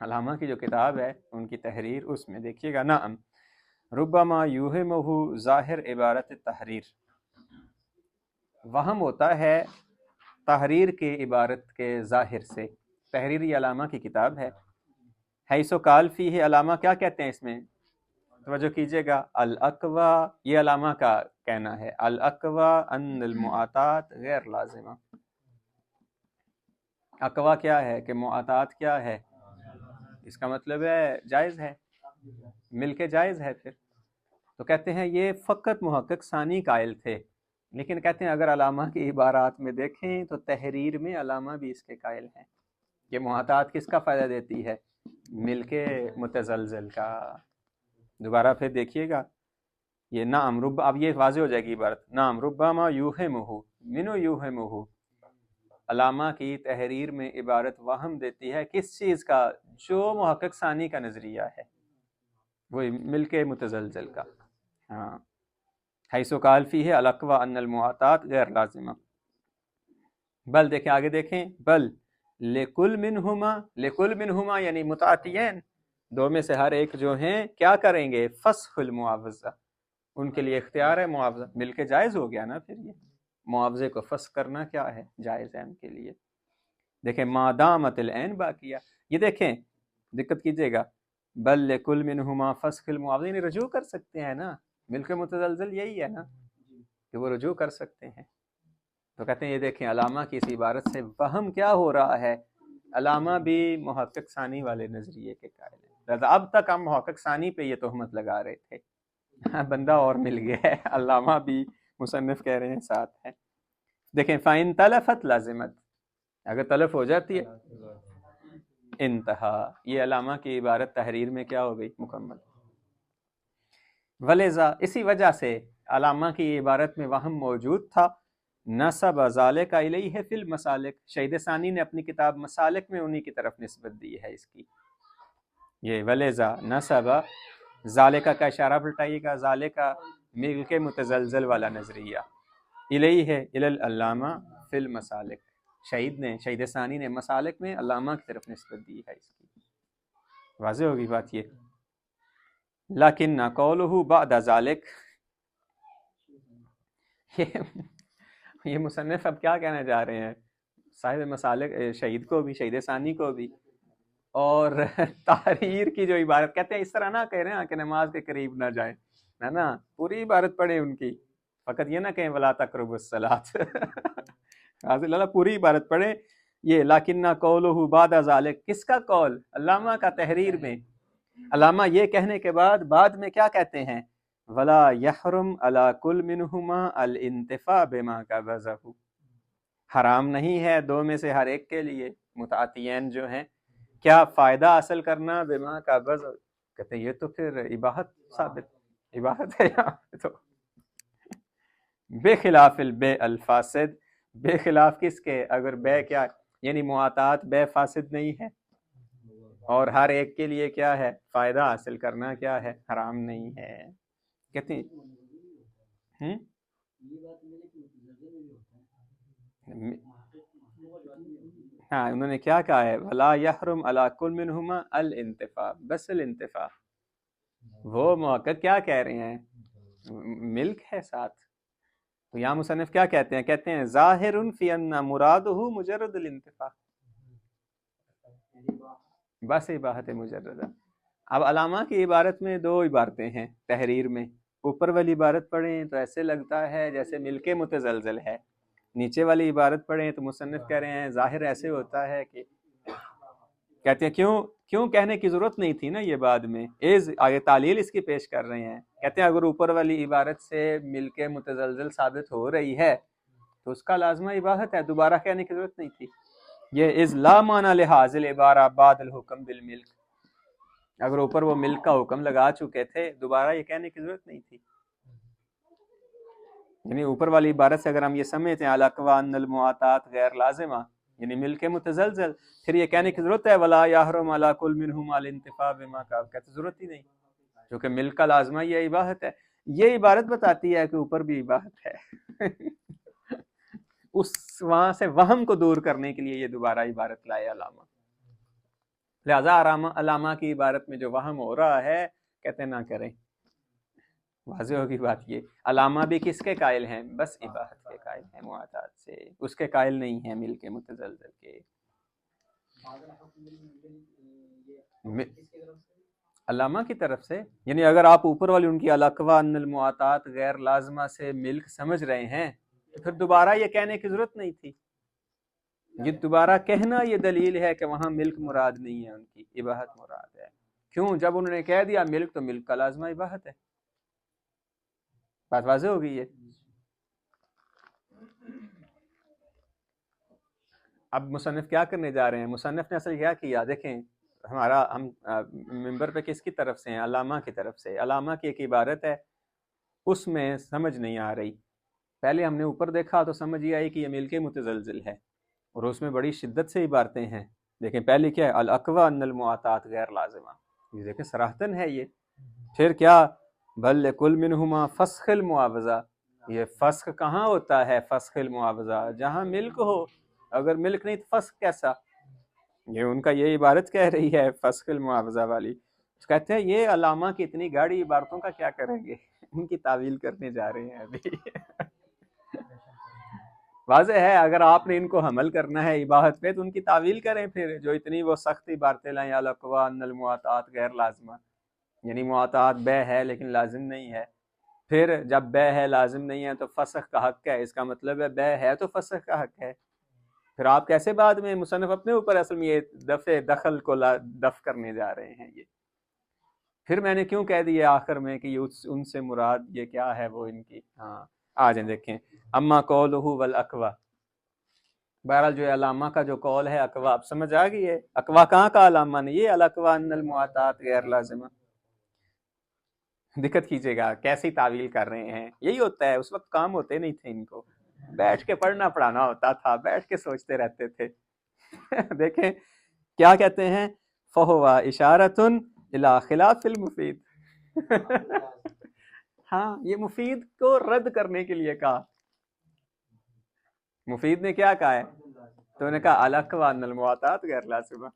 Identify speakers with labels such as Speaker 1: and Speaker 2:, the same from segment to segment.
Speaker 1: علامہ کی جو کتاب ہے ان کی تحریر، اس میں دیکھیے گا نعم ربما یوہمہ ظاہر عبارت تحریر، وہم ہوتا ہے تحریر کے عبارت کے ظاہر سے۔ تحریر یہ علامہ کی کتاب ہے۔ حیث قال فیہ، علامہ کیا کہتے ہیں اس میں؟ توجہ کیجئے گا، الاقوی، یہ علامہ کا کہنا ہے، الاقوی ان المعاطات غیر لازمہ۔ اقوا کیا ہے کہ معاطات کیا ہے، اس کا مطلب ہے جائز ہے، مل کے جائز ہے۔ پھر تو کہتے ہیں یہ فقط محقق ثانی قائل تھے، لیکن کہتے ہیں اگر علامہ کی عبارات میں دیکھیں تو تحریر میں علامہ بھی اس کے قائل ہیں کہ محاطات کس کا فائدہ دیتی ہے، مل کے متزلزل کا۔ دوبارہ پھر دیکھیے گا یہ نعم رب، اب یہ واضح ہو جائے گی عبارت، نعم ربما یوہمہ منو یوہمہ، علامہ کی تحریر میں عبارت وہم دیتی ہے کس چیز کا، جو محقق ثانی کا نظریہ ہے، وہی مل کے متزلزل کا۔ ہاں، حیث قال فیہ الاقوی ان المعاطات غیر لازمہ۔ بل دیکھیں آگے دیکھیں، بل لکل منہما، لکل منہما یعنی متعاطیین، دو میں سے ہر ایک جو ہیں کیا کریں گے، فسخ المعاوضہ، ان کے لیے اختیار ہے معاوضہ، مل کے جائز ہو گیا نا، پھر یہ معاوضے کو فسخ کرنا کیا ہے، جائز ہے ان کے لیے۔ دیکھیں ما دامت العین باقیہ، یہ دیکھیں دقت کیجئے گا، بل لکل منہما فسخ المعاوضہ، یعنی رجوع کر سکتے ہیں نا، مل کے متزلزل یہی ہے نا کہ وہ رجوع کر سکتے ہیں۔ تو کہتے ہیں یہ دیکھیں علامہ کی اس عبارت سے وہم کیا ہو رہا ہے، علامہ بھی محقق ثانی والے نظریے کے قائل ہیں، لہذا اب تک ہم محقق ثانی پہ یہ تہمت لگا رہے تھے، بندہ اور مل گیا ہے، علامہ بھی مصنف کہہ رہے ہیں ساتھ ہے۔ دیکھیں فَإِن تَلَفَتْ لَازِمَتْ، اگر تلف ہو جاتی ہے، انتہا، یہ علامہ کی عبارت تحریر میں کیا ہو گئی، مکمل۔ ولیذا، اسی وجہ سے علامہ کی عبارت میں وہم موجود تھا، نسب ذالک الیہ فی المسالک، شہید ثانی نے اپنی کتاب مسالک میں انہی کی طرف نسبت دی ہے اس کی، یہ ولیذا نسب ذالک کا اشارہ پلٹائیے گا، ذالک مل کے متزلزل والا نظریہ، الیہ الی العلامہ فی المسالک، شہید ثانی نے مسالک میں علامہ کی طرف نسبت دی ہے اس کی۔ واضح ہوگی بات یہ۔ لیکن قولہ بعد ذالک، یہ مصنف اب کیا کہنا چاہ رہے ہیں، صاحب مسالک شہید کو بھی، شہید ثانی کو بھی، اور تحریر کی جو عبارت، کہتے ہیں اس طرح نہ کہہ رہے ہیں کہ نماز کے قریب نہ جائیں، نا پوری عبارت پڑھیں ان کی، فقط یہ نہ کہیں ولا تقربوا الصلاۃ، اللہ پوری عبارت پڑھیں یہ۔ لیکن قولہ بعد ذالک، کس کا قول، علامہ کا تحریر میں، علامہ یہ کہنے کے بعد میں کیا کہتے ہیں، ولا یحرم علی کل منہما الانتفاع بما قبضہ، حرام نہیں ہے دو میں سے ہر ایک کے لیے، متعاطیین جو ہیں، کیا فائدہ حاصل کرنا بما قبض، کہتے ہیں یہ تو پھر اباحت ثابت، اباحت ہے یہاں پہ تو، بے خلاف البیع الفاسد، بے خلاف کس کے، اگر بے کیا یعنی معاطات بے فاسد نہیں ہے، اور ہر ایک کے لیے کیا ہے، فائدہ حاصل کرنا کیا ہے، حرام نہیں ہے، کہتے ہیں ہاں انہوں نے کیا کہا ہے، ولا یحرم علی کل منہما الانتفاع، بس الانتفاع، وہ محقق کیا کہہ رہے ہیں، ملک ہے ساتھ، تو یہاں مصنف کیا کہتے ہیں، کہتے ہیں ظاہر فی ان مرادہ مجرد الانتفاع، بس عبارت مجردہ۔ اب علامہ کی عبارت میں دو عبارتیں ہیں تحریر میں، اوپر والی عبارت پڑھیں تو ایسے لگتا ہے جیسے مل کے متزلزل ہے، نیچے والی عبارت پڑھیں تو مصنف کہہ رہے ہیں ظاہر ایسے ہوتا ہے کہ، کہتے ہیں کیوں کہنے کی ضرورت نہیں تھی نا یہ بعد میں، آگے تعلیل اس کی پیش کر رہے ہیں، کہتے ہیں اگر اوپر والی عبارت سے مل کے متزلزل ثابت ہو رہی ہے تو اس کا لازمہ اباحت ہے، دوبارہ کہنے کی ضرورت نہیں تھی، یہ از لا معنی لحاظ العبارہ بعد الحکم بالملک، اگر اوپر وہ ملک کا حکم لگا چکے تھے دوبارہ یہ کہنے کی ضرورت نہیں تھی، یعنی اوپر والی عبارت سے اگر ہم یہ سمجھتے ہیں الاقوی ان المعاطات غیر لازمہ یعنی مل کے متزلزل، پھر یہ کہنے کی ضرورت ہے ولا یحرم علی کل منہما الانتفاع بما قال، کہتے ضرورت ہی نہیں، کیونکہ ملک کا لازمہ یہ اباحت ہے، یہ عبارت بتاتی ہے کہ اوپر بھی اباحت ہے اس وہاں سے وہم کو دور کرنے کے لیے یہ دوبارہ عبارت لائے علامہ۔ لہذا علامہ کی عبارت میں جو وہم ہو رہا ہے کہتے نہ کریں. واضح ہوگی بات. یہ علامہ بھی کس کے قائل ہیں؟ بس اباحت کے قائل ہیں معاطات سے، اس کے قائل نہیں ہیں مل کے متزلزل کے. علامہ کی طرف سے یعنی اگر آپ اوپر والی ان کی الاقوا ان المعاطات غیر لازمہ سے ملک سمجھ رہے ہیں تو پھر دوبارہ یہ کہنے کی ضرورت نہیں تھی. یہ دوبارہ کہنا یہ دلیل ہے کہ وہاں ملک مراد نہیں ہے، ان کی اباحت مراد ہے. کیوں؟ جب انہوں نے کہہ دیا ملک تو ملک کا لازمہ اباحت ہے. بات واضح ہو گئی ہے. اب مصنف کیا کرنے جا رہے ہیں؟ مصنف نے اصل کیا کیا دیکھیں، ہم ممبر پہ کس کی طرف سے ہیں؟ علامہ کی طرف سے. علامہ کی ایک عبارت ہے، اس میں سمجھ نہیں آ رہی. پہلے ہم نے اوپر دیکھا تو سمجھ یہ آئی کہ یہ ملک متزلزل ہے، اور اس میں بڑی شدت سے عبارتیں ہیں. دیکھیں پہلے کیا ہے؟ الاقوا ان المعاطات غیر لازمہ، یہ دیکھیں صراحتاً ہے یہ. پھر کیا؟ بل لکل منہما فسخ المعاوضہ. یہ فسخ کہاں ہوتا ہے؟ فسخ المعاوضہ جہاں ملک ہو. اگر ملک نہیں تو فسخ کیسا؟ یہ ان کا یہ عبارت کہہ رہی ہے فسخ المعاوضہ والی. کہتے ہیں یہ علامہ کی اتنی گاڑی عبارتوں کا کیا کریں گے، ان کی تعویل کرنے جا رہے ہیں ابھی. واضح ہے اگر آپ نے ان کو حمل کرنا ہے اباحت پہ تو ان کی تعویل کریں. پھر جو اتنی وہ سخت عبارتیں لائیں، الاقوا ان المعاطات غیر لازمہ، یعنی معاطات بے ہے لیکن لازم نہیں ہے. پھر جب بے ہے لازم نہیں ہے تو فسخ کا حق ہے، اس کا مطلب ہے بے ہے تو فسخ کا حق ہے. پھر آپ کیسے بعد میں مصنف اپنے اوپر اصل میں یہ دخل کو دفع کرنے جا رہے ہیں. یہ پھر میں نے کیوں کہہ دیا آخر میں کہ یہ ان سے مراد یہ کیا ہے، وہ ان کی ہاں آ جائیں دیکھیں. اما قولہ والاقوا، بہرحال جو علامہ کا جو قول ہے اقوا، اب سمجھ آ گئی ہے. اقوا کہاں کا علامہ نے؟ یہ الاقوا ان المعاطات غیر لازمہ. دقت کیجیے گا کیسی تعویل کر رہے ہیں. یہی ہوتا ہے، اس وقت کام ہوتے نہیں تھے ان کو، بیٹھ کے پڑھنا پڑھانا ہوتا تھا، بیٹھ کے سوچتے رہتے تھے. دیکھیں کیا کہتے ہیں، فہوا اشارۃ الی خلاف المفید. ہاں یہ مفید کو رد کرنے کے لیے کہا. مفید نے کیا کہا ہے؟ تو نے کہا الاقوا ان المعاطات غیر لازمہ،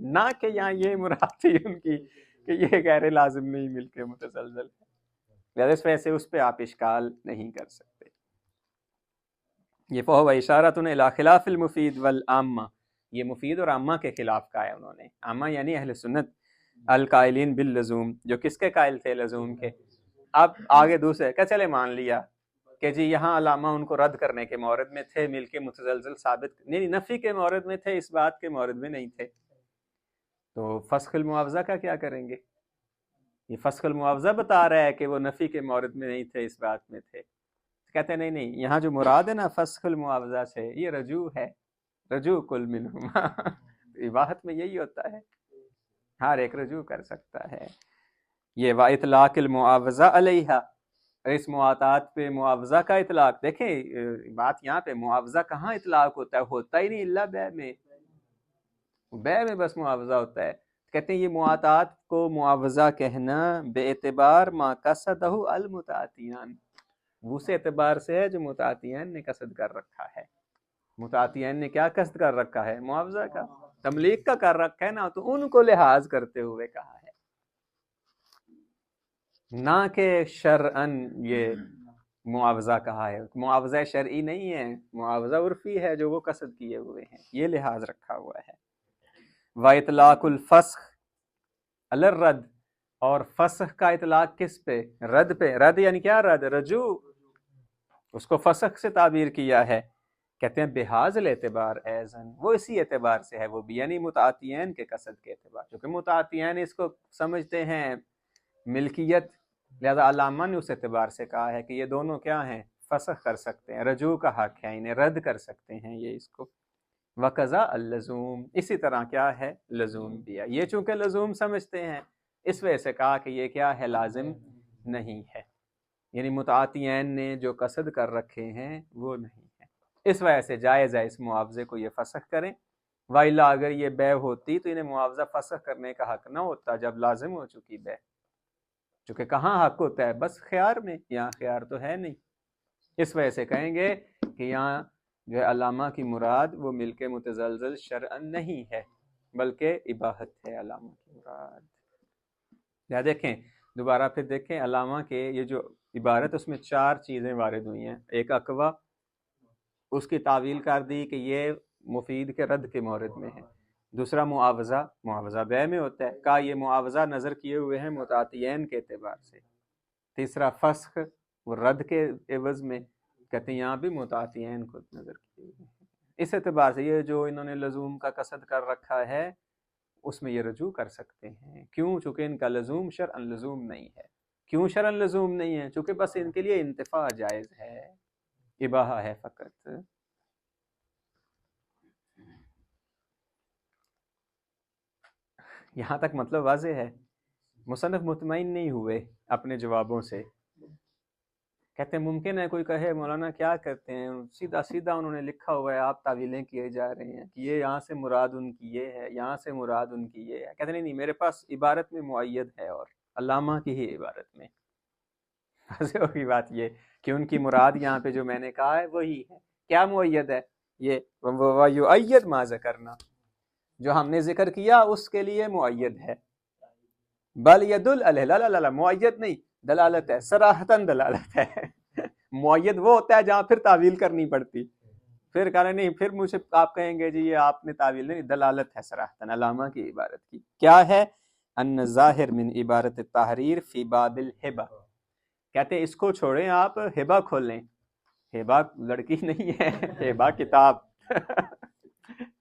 Speaker 1: نہ کہ یہاں یہ مراد تھی ان کی کہ یہ غیر لازم نہیں مل کے متزلزل. اس وجہ سے اس پہ آپ اشکال نہیں کر سکتے. یہ فہو اشارۃ الی خلاف المفید والعامہ، یہ مفید اور عامہ کے خلاف کہا ہے انہوں نے. عامہ یعنی اہل سنت القائلین باللزوم، جو کس کے قائل تھے؟ لزوم کے. اب آگے دوسرے کہ چلے مان لیا کہ جی یہاں علامہ ان کو رد کرنے کے مورد میں تھے، مل کے متزلزل ثابت نہیں، نفی کے مورد میں تھے، اس بات کے مورد میں نہیں تھے. تو فسخ المعاوضہ کا کیا کریں گے؟ یہ فسخ المعاوضہ بتا رہا ہے کہ وہ نفی کے مورد میں نہیں تھے، اس بات میں تھے. کہتے ہیں نہیں یہاں جو مراد ہے نا فسخ المعاوضہ سے، یہ رجوع ہے، رجوع کل منہما. اباحت میں یہی ہوتا ہے، ہر ایک رجوع کر سکتا ہے. یہ واطلاق المعاوضہ علیہا، اس معاطات پہ معاوضہ کا اطلاق. دیکھیں بات یہاں پہ معاوضہ کہاں اطلاق ہوتا ہی نہیں الا بے میں. بے میں بس معاوضہ ہوتا ہے. کہتے ہیں یہ معاطات کو معاوضہ کہنا بے اعتبار ما قصدہ المتعاطیان، اس اعتبار سے ہے جو متعاطیان نے قصد کر رکھا ہے. متعاطیان نے کیا قصد کر رکھا ہے؟ معاوضہ کا، تملیک کا کر رکھا ہے نا، تو ان کو لحاظ کرتے ہوئے کہا ہے، نہ کہ شرعن یہ معاوضہ کہا ہے. معاوضہ شرعی نہیں ہے، معاوضہ عرفی ہے جو وہ قصد کیے ہوئے ہیں، یہ لحاظ رکھا ہوا ہے. وَإِطْلَاقُ الْفَسْخ عَلَى الرَّدِّ، اور فسخ کا اطلاق کس پہ؟ رد پہ. رد یعنی کیا؟ رد، رجوع، اس کو فسخ سے تعبیر کیا ہے. کہتے ہیں بحاظ الاعتبار ایزن، وہ اسی اعتبار سے ہے، وہ بھی یعنی متعاطیین کے قصد کے اعتبار، کیونکہ متعاطیین اس کو سمجھتے ہیں ملکیت، لہذا علامہ نے اس اعتبار سے کہا ہے کہ یہ دونوں کیا ہیں؟ فسخ کر سکتے ہیں، رجوع کا حق ہے، انہیں رد کر سکتے ہیں یہ اس کو. وقضا اللزوم، اسی طرح کیا ہے؟ لزوم دیا. یہ چونکہ لزوم سمجھتے ہیں اس وجہ سے کہا کہ یہ کیا ہے؟ لازم نہیں ہے، یعنی متعاطیین نے جو قصد کر رکھے ہیں وہ نہیں ہے. اس وجہ سے جائز ہے اس معاوضے کو یہ فسخ کریں. وائلا اگر یہ بے ہوتی تو انہیں معاوضہ فسخ کرنے کا حق نہ ہوتا جب لازم ہو چکی بے. چونکہ کہاں حق ہوتا ہے؟ بس خیار میں، یہاں خیار تو ہے نہیں. اس وجہ سے کہیں گے کہ یہاں جو علامہ کی مراد وہ ملک متزلزل شرعن نہیں ہے. بلکہ اباحت ہے علامہ کی مراد۔ یا دیکھیں دوبارہ پھر دیکھیں علامہ کے یہ جو عبارت اس میں 4 چیزیں وارد ہوئی ہیں۔ ایک اقوا، اس کی تعویل کر دی کہ یہ مفید کے رد کے مورد میں ہے۔ دوسرا معاوضہ، معاوضہ بے میں ہوتا ہے، کا یہ معاوضہ نظر کیے ہوئے ہیں متعاطیین کے اعتبار سے۔ تیسرا فسخ، وہ رد کے عوض میں، کہتے ہیں یہاں بھی متعاطیین کو نظر کیے ہوئے ہیں۔ اس اعتبار سے یہ جو انہوں نے لزوم کا قصد کر رکھا ہے اس میں یہ رجوع کر سکتے ہیں۔ کیوں؟ چونکہ ان کا لزوم شرعاً لزوم نہیں ہے۔ کیوں شرعاً لزوم نہیں ہے؟ چونکہ بس ان کے لیے انتفاع جائز ہے، اباحہ ہے فقط۔ یہاں تک مطلب واضح ہے؟ مصنف مطمئن نہیں ہوئے اپنے جوابوں سے، کہتے ہیں ممکن ہے کوئی کہے مولانا کیا کرتے ہیں، سیدھا سیدھا انہوں نے لکھا ہوا ہے، آپ تعویلیں کیے جا رہے ہیں کہ یہ یہاں سے مراد ان کی یہ ہے، یہاں سے مراد ان کی یہ ہے۔ کہتے ہیں نہیں، میرے پاس عبارت میں معید ہے اور علامہ کی ہی عبارت میں۔ واضح ہوگی بات یہ کہ ان کی مراد یہاں پہ جو میں نے کہا ہے وہی ہے۔ کیا معید ہے؟ یہ وَيُؤَيَّدْ مَا ذَكَرْنَا، جو ہم نے ذکر کیا اس کے لیے معید ہے۔ بل یدل علیہ، لا لا لا لا، معید نہیں، دلالت ہے، صراحتاً دلالت ہے۔ معید وہ ہوتا ہے جہاں پھر تعویل کرنی پڑتی، پھر کہنا نہیں، پھر مجھے آپ کہیں گے جی یہ آپ نے تعویل نہیں، دلالت ہے صراحتاً علامہ کی عبارت کی۔ کیا ہے؟ ان ظاہر من عبارت التحریر فی باب الہبہ، کہتے ہیں اس کو چھوڑیں، آپ ہبہ کھولیں۔ ہبہ لڑکی نہیں ہے، ہبہ کتاب۔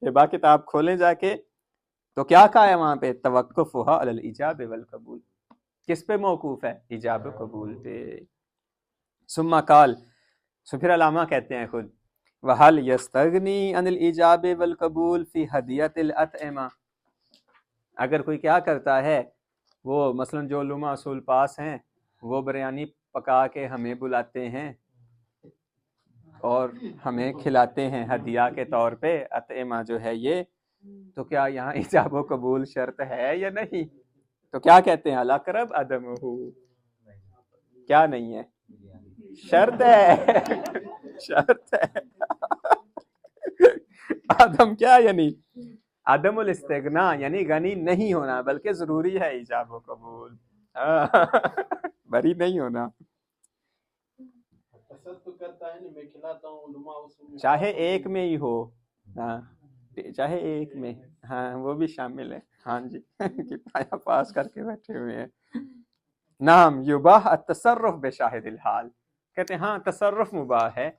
Speaker 1: ہبہ کتاب کھولیں جا کے، تو کیا کہا ہے وہاں پہ؟ توقفها علی الایجاب والقبول، کس پہ موقوف ہے؟ ایجاب و قبول پہ۔ ثم قال، سو پھر علامہ کہتے ہیں خود، وَهَلْ يَسْتَغْنِي عَنِ الْإِجَابِ وَالْقَبُولِ فِي هَدِيَّةِ الْأَطْعِمَةِ، اگر کوئی کیا کرتا ہے، وہ مثلا جو علماء اصول پاس ہیں وہ بریانی پکا کے ہمیں بلاتے ہیں اور ہمیں کھلاتے ہیں ہدیہ کے طور پہ، اطعمہ جو ہے یہ، تو کیا یہاں ایجاب و قبول شرط ہے یا نہیں؟ تو کیا کہتے ہیں؟ الاقرب عدمہ، کیا نہیں ہے؟ شرط ہے، شرط ہے۔ عدم کیا یعنی؟ عدم الاستغنا، یعنی غنی نہیں ہونا، بلکہ ضروری ہے ایجاب و قبول، بری نہیں ہونا۔ چاہے ایک میں ہی ہو، ہاں چاہے ایک میں، ہاں وہ بھی شامل ہے، ہاں جی کفایہ پاس کر کے بیٹھے ہوئے ہیں۔ نعم یباح التصرف بشاہد الحال، کہتے ہیں ہاں تصرف مباح ہے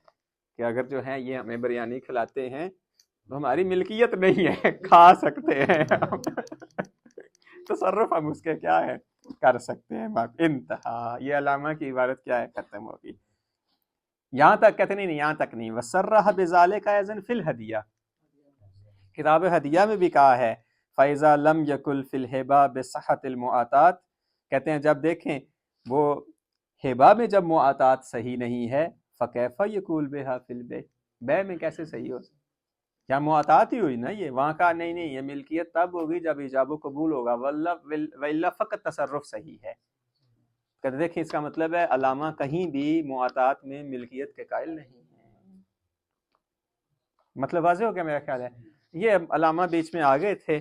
Speaker 1: کہ اگر جو ہے یہ ہمیں بریانی کھلاتے ہیں تو ہماری ملکیت نہیں ہے، کھا سکتے ہیں تصرف ہم اس کے کیا ہے کر سکتے ہیں، بات انتہا۔ یہ علامہ کی عبارت کیا ہے؟ ختم ہوگی۔ یہاں تک کہتے نہیں، یہاں تک نہیں، وَسَرَّحَ بِذَلِكَ أَيْضًا فِي الْهَدِيَّةِ، کتاب ہدیہ میں بھی کہا ہے، فَإِذَا لَمْ يَكُلْ فِي الْهِبَةِ بِصَحَّةِ الْمُعَاطَات، کہتے ہیں جب دیکھیں وہ ہبہ میں جب معاطات صحیح نہیں ہے، فَكَيْفَ يَكُولُ بِهَا فِي الْبَيْعِ، بے میں کیسے صحیح ہو سکتا؟ یا معاطات ہی ہوئی نا، یہ وہاں کا نہیں نہیں، یہ ملکیت تب ہوگی جب ایجاب و قبول ہوگا، وَإِلَّا فقط تصرف صحیح ہے۔ کہتے دیکھیں اس کا مطلب ہے علامہ کہیں بھی معاطات میں ملکیت کے قائل نہیں ہیں۔ مطلب واضح ہو گیا میرا خیال ہے؟ یہ علامہ بیچ میں آ گئے تھے،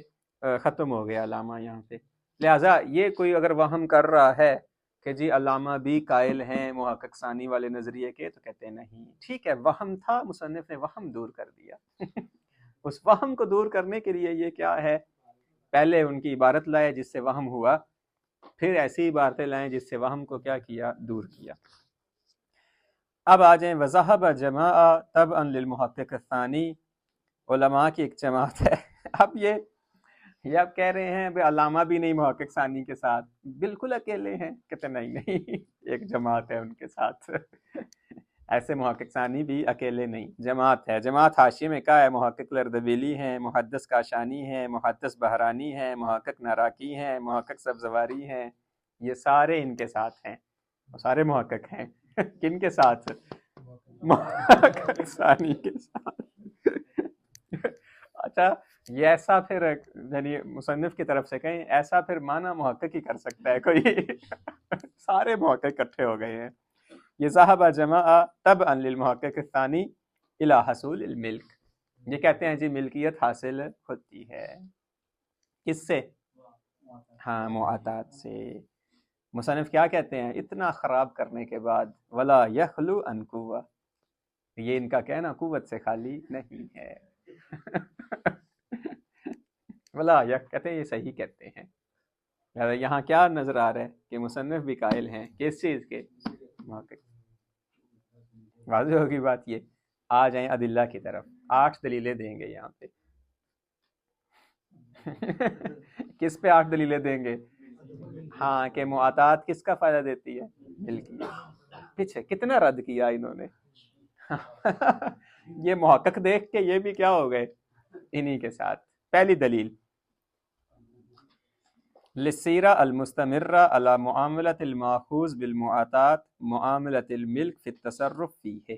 Speaker 1: ختم ہو گیا علامہ یہاں پہ۔ لہٰذا یہ کوئی اگر وہم کر رہا ہے کہ جی علامہ بھی قائل ہیں محقق ثانی والے نظریے کے، تو کہتے ہیں نہیں، ٹھیک ہے وہم تھا، مصنف نے وہم دور کر دیا۔ اس وہم کو دور کرنے کے لیے یہ کیا ہے، پہلے ان کی عبارت لائے جس سے وہم ہوا، پھر ایسی عبارتیں لائیں جس سے وہم کو کیا کیا، دور کیا۔ اب آ جائیں وَذَهَبَ جَمَاعَ تَبْعًا لِلْمُحَقِّقِ الثَّانِي، علماء کی ایک جماعت ہے۔ اب یہ اب کہہ رہے ہیں بھئی علامہ بھی نہیں محقق ثانی کے ساتھ، بالکل اکیلے ہیں، کہتے نہیں نہیں ایک جماعت ہے ان کے ساتھ، ایسے محقق ثانی بھی اکیلے نہیں، جماعت ہے۔ جماعت حاشیے میں کہا ہے محقق الاردبیلی ہیں، محدث کاشانی ہیں، محدث بہرانی ہیں، محقق ناراکی ہیں، محقق سبزواری ہیں، یہ سارے ان کے ساتھ ہیں، سارے محقق ہیں۔ کن کے ساتھ؟ محقق ثانی کے ساتھ۔ اچھا یہ ایسا پھر یعنی مصنف کی طرف سے کہیں ایسا پھر معنی محقق ہی کر سکتا ہے کوئی؟ سارے محقق اکٹھے ہو گئے ہیں۔ یہ ذهب جماعہ تبعا للمحقق الثانی الى حصول الملک، یہ کہتے ہیں جی ملکیت حاصل ہوتی ہے۔ کس سے؟ ہاں معاطات سے۔ مصنف کیا کہتے ہیں اتنا خراب کرنے کے بعد، ولا یخلو ان قوہ، یہ ان کا کہنا قوت سے خالی نہیں ہے۔ ولا یک کہتے ہیں یہ صحیح کہتے ہیں۔ یہاں کیا نظر آ رہا ہے کہ مصنف بھی قائل ہیں کس چیز کے؟ محقق۔ واضح ہوگی بات یہ۔ آ جائیں ادلہ کی طرف، 8 دلیلیں دیں گے یہاں پہ۔ کس پہ 8 دلیلیں دیں گے؟ ہاں کہ معاطات کس کا فائدہ دیتی ہے؟ ملکیت۔ پیچھے کتنا رد کیا انہوں نے۔ یہ محقق دیکھ کے یہ بھی کیا ہو گئے انہی کے ساتھ۔ پہلی دلیل للسیرہ المستمرہ علی معاملۃ الماخوذ بالمعاطات معاملۃ الملک فی التصرف فیہ۔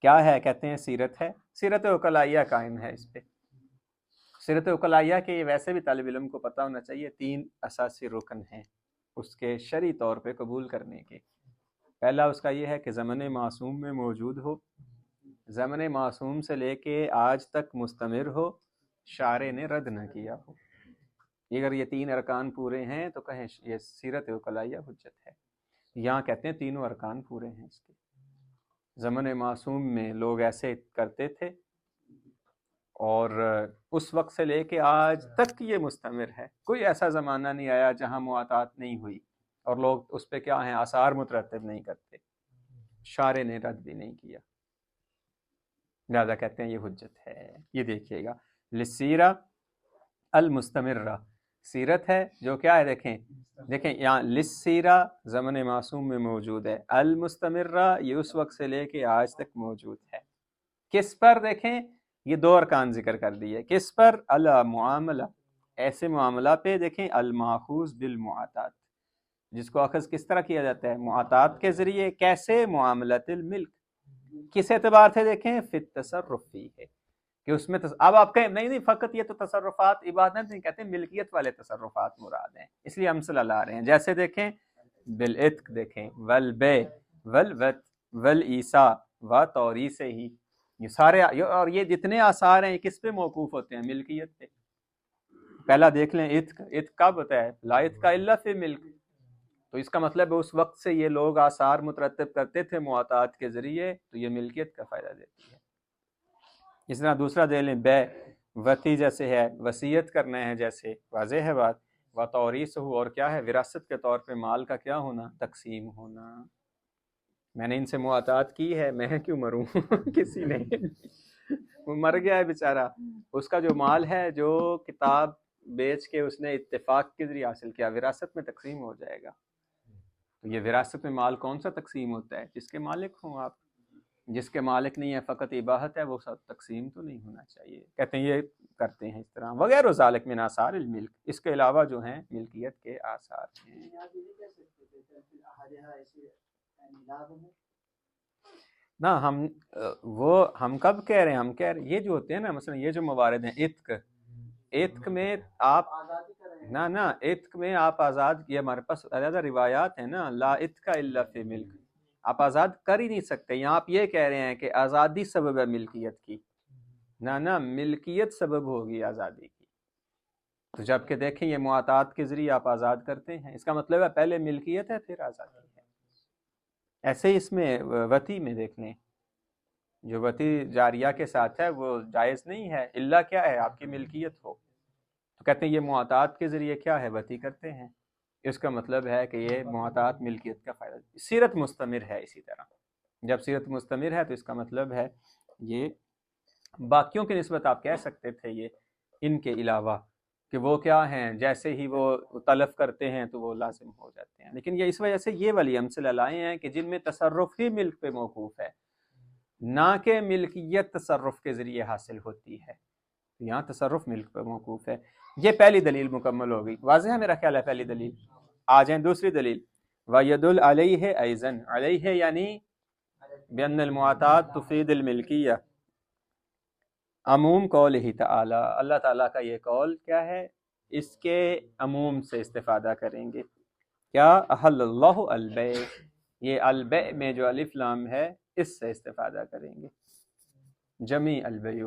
Speaker 1: کیا ہے؟ کہتے ہیں سیرت ہے، سیرت عقلائیہ قائم ہے اس پہ۔ سیرت عقلائیہ کے یہ ویسے بھی طالب علم کو پتہ ہونا چاہیے 3 اساسی رکن ہیں اس کے شرعی طور پہ قبول کرنے کے۔ پہلا اس کا یہ ہے کہ زمن معصوم میں موجود ہو، زمن معصوم سے لے کے آج تک مستمر ہو، شارع نے رد نہ کیا ہو۔ اگر یہ 3 ارکان پورے ہیں تو کہیں یہ سیرت عقلائیہ حجت ہے۔ یہاں کہتے ہیں تینوں ارکان پورے ہیں اس کے۔ زمن معصوم میں لوگ ایسے کرتے تھے اور اس وقت سے لے کے آج تک یہ مستمر ہے، کوئی ایسا زمانہ نہیں آیا جہاں معاطات نہیں ہوئی اور لوگ اس پہ کیا ہیں آثار مترتب نہیں کرتے، شارع نے رد بھی نہیں کیا، لہذا کہتے ہیں یہ حجت ہے۔ یہ دیکھیے گا للسیرہ المستمرہ، سیرت ہے جو کیا ہے، دیکھیں یہاں للسیرہ زمن معصوم میں موجود ہے، المستمرہ یہ اس وقت سے لے کے آج تک موجود ہے۔ کس پر؟ دیکھیں یہ 2 ارکان ذکر کر دیے۔ کس پر؟ علی معاملہ، ایسے معاملہ پہ دیکھیں الماخوذ بالمعاطات، جس کو اخذ کس طرح کیا جاتا ہے؟ معاطات کے ذریعے۔ کیسے؟ معاملۃ الملک، کس اعتبار سے؟ دیکھیں فی التصرف فیہ، کہ اس میں اب آپ کہیں نہیں فقط یہ تو تصرفات عبادت نہیں، کہتے ہیں ملکیت والے تصرفات مراد ہیں، اس لیے امثلہ لا رہے ہیں۔ جیسے دیکھیں بالعتق، دیکھیں والبیع والوت والعیسیٰ وتوریثہ ہی، یہ سارے اور یہ جتنے آثار ہیں یہ کس پہ موقوف ہوتے ہیں؟ ملکیت پہ۔ پہلا دیکھ لیں عتق، عتق کب ہوتا ہے؟ لا عتق الا فی ملک، تو اس کا مطلب ہے اس وقت سے یہ لوگ آثار مترتب کرتے تھے معاطات کے ذریعے، تو یہ ملکیت کا فائدہ دیتی ہے۔ اس طرح دوسرا دے لیں بیع، وتی جیسے ہے وصیت کرنا ہے، جیسے واضح ہے بات، وتوریثہ اور کیا ہے؟ وراثت کے طور پہ مال کا کیا ہونا؟ تقسیم ہونا۔ میں نے ان سے معاطات کی ہے، میں کیوں مروں؟ کسی نے وہ مر گیا ہے بیچارہ، اس کا جو مال ہے جو کتاب بیچ کے اس نے اتفاق کے ذریعے حاصل کیا، وراثت میں تقسیم ہو جائے گا۔ تو یہ وراثت میں مال کون سا تقسیم ہوتا ہے؟ جس کے مالک ہوں آپ، جس کے مالک نہیں ہے فقط اباحت ہے، وہ سب تقسیم تو نہیں ہونا چاہیے۔ کہتے ہیں یہ کرتے ہیں اس طرح۔ وغیرہ ذالک من آثار الملک، اس کے علاوہ جو ہیں ملکیت کے آثار ہیں۔ نہ ہم کب کہہ رہے ہیں؟ ہم کہہ رہے ہیں یہ جو ہوتے ہیں نا، مثلا یہ جو موارد ہیں عتق میں آپ نہ عتق میں آپ آزاد، یہ ہمارے پاس زیادہ روایات ہیں نا، لا عتق الا فی ملک، آپ آزاد کر ہی نہیں سکتے۔ یہاں آپ یہ کہہ رہے ہیں کہ آزادی سبب ہے ملکیت کی، نہ ملکیت سبب ہوگی آزادی کی۔ تو جب کہ دیکھیں یہ معاطات کے ذریعے آپ آزاد کرتے ہیں، اس کا مطلب ہے پہلے ملکیت ہے پھر آزادی ہے۔ ایسے اس میں وتی میں دیکھ لیں، جو وتی جاریہ کے ساتھ ہے وہ جائز نہیں ہے، الا کیا ہے؟ آپ کی ملکیت ہو۔ تو کہتے ہیں یہ معاطات کے ذریعے کیا ہے؟ وتی کرتے ہیں، اس کا مطلب ہے کہ یہ معاطات ملکیت کا فائدہ۔ سیرت مستمر ہے، اسی طرح جب سیرت مستمر ہے تو اس کا مطلب ہے یہ باقیوں کی نسبت آپ کہہ سکتے تھے یہ ان کے علاوہ کہ وہ کیا ہیں، جیسے ہی وہ تلف کرتے ہیں تو وہ لازم ہو جاتے ہیں، لیکن یہ اس وجہ سے یہ والی امثلہ لائے ہیں کہ جن میں تصرف ہی ملک پہ موقوف ہے، نہ کہ ملکیت تصرف کے ذریعے حاصل ہوتی ہے، یہاں تصرف ملک پہ موقوف ہے۔ یہ پہلی دلیل مکمل ہو گئی، واضح ہے میرا خیال ہے پہلی دلیل۔ آ جائیں دوسری دلیل، وَيَدُلْ عَلَيْهِ أَيْضًا، علیہ یعنی بِأَنَّ الْمُعَاطَات تُفِيدُ الْمِلْكِيَّةَ، عموم قولہ تعالی، اللہ تعالیٰ کا یہ قول کیا ہے، اس کے عموم سے استفادہ کریں گے۔ کیا؟ احل اللہ البیع، یہ البیع میں جو الف لام ہے اس سے استفادہ کریں گے، جمیع البیع،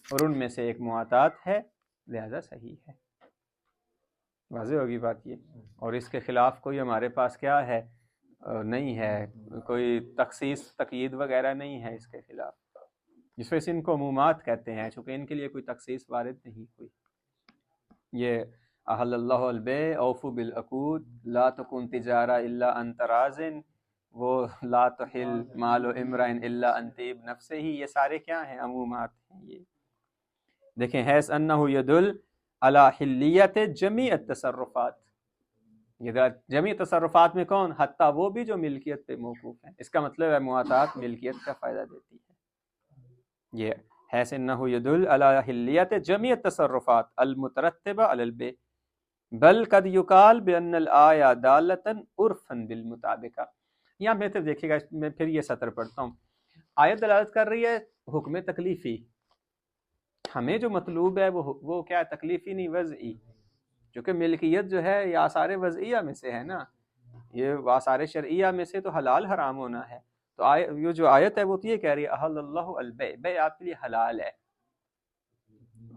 Speaker 1: اور ان میں سے ایک معاطات ہے، لہذا صحیح ہے۔ واضح ہوگی بات یہ. اور اس کے خلاف کوئی ہمارے پاس کیا ہے نہیں ہے، کوئی تخصیص تقیید وغیرہ نہیں ہے اس کے خلاف، جس وجہ سے ان کو عمومات کہتے ہیں، چونکہ ان کے لیے کوئی تخصیص وارد نہیں ہوئی. یہ احل اللہ البیع اوفوا بالعقود لا تکن تجارہ الا عن تراض، وہ لا تحل مال امرئ الا عن طیب نفسہ، یہ سارے کیا ہیں؟ عمومات ہیں. یہ دیکھیں حیث انہ یدل علی حلیت جمیع التصرفات، یہ جمیع تصرفات میں کون؟ حتیٰ وہ بھی جو ملکیت پہ موقوف ہیں. اس کا مطلب ہے معاطات ملکیت کا فائدہ دیتی ہے. یہ حیث انہ یدل علی حلیت جمیع التصرفات المترتبہ علی البیع بل قد یقال بان الآیہ دالۃ عرفا بالمطابقہ. یہاں بہتر دیکھیے گا، میں پھر یہ سطر پڑھتا ہوں. آیت دلالت کر رہی ہے حکم تکلیفی، ہمیں جو مطلوب ہے وہ کیا ہے؟ تکلیفی نہیں، وضعی. کیونکہ ملکیت جو ہے یہ آثار وضعیہ میں سے ہے نا، یہ آثار شرعیہ میں سے تو حلال حرام ہونا ہے. تو یہ جو آیت ہے وہ تو یہ کہہ رہی ہے احل اللہ البیع، بیع آپ کے لیے حلال ہے.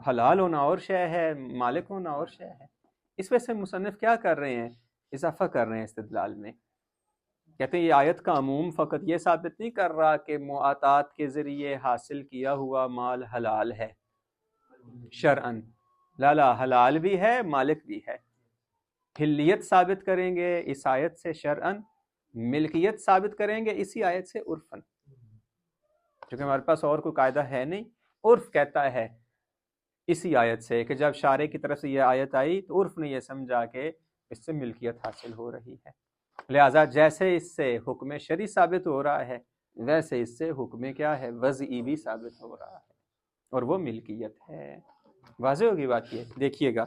Speaker 1: حلال ہونا اور شے ہے، مالک ہونا اور شے ہے. اس وجہ سے مصنف کیا کر رہے ہیں؟ اضافہ کر رہے ہیں استدلال میں. کہتے ہیں یہ آیت کا عموم فقط یہ ثابت نہیں کر رہا کہ معاطات کے ذریعے حاصل کیا ہوا مال حلال ہے شرعاً، لا حلال بھی ہے، مالک بھی ہے. حلیت ثابت کریں گے اس آیت سے شرعاً، ملکیت ثابت کریں گے اسی آیت سے عرفاً. کیونکہ ہمارے پاس اور کوئی قاعدہ ہے نہیں. عرف کہتا ہے اسی آیت سے کہ جب شارع کی طرف سے یہ آیت آئی تو عرف نے یہ سمجھا کہ اس سے ملکیت حاصل ہو رہی ہے. لہٰذا جیسے اس سے حکم شرعی ثابت ہو رہا ہے ویسے اس سے حکم کیا ہے؟ وضعی بھی ثابت ہو رہا ہے، اور وہ ملکیت ہے. واضح ہوگی بات. یہ دیکھیے گا،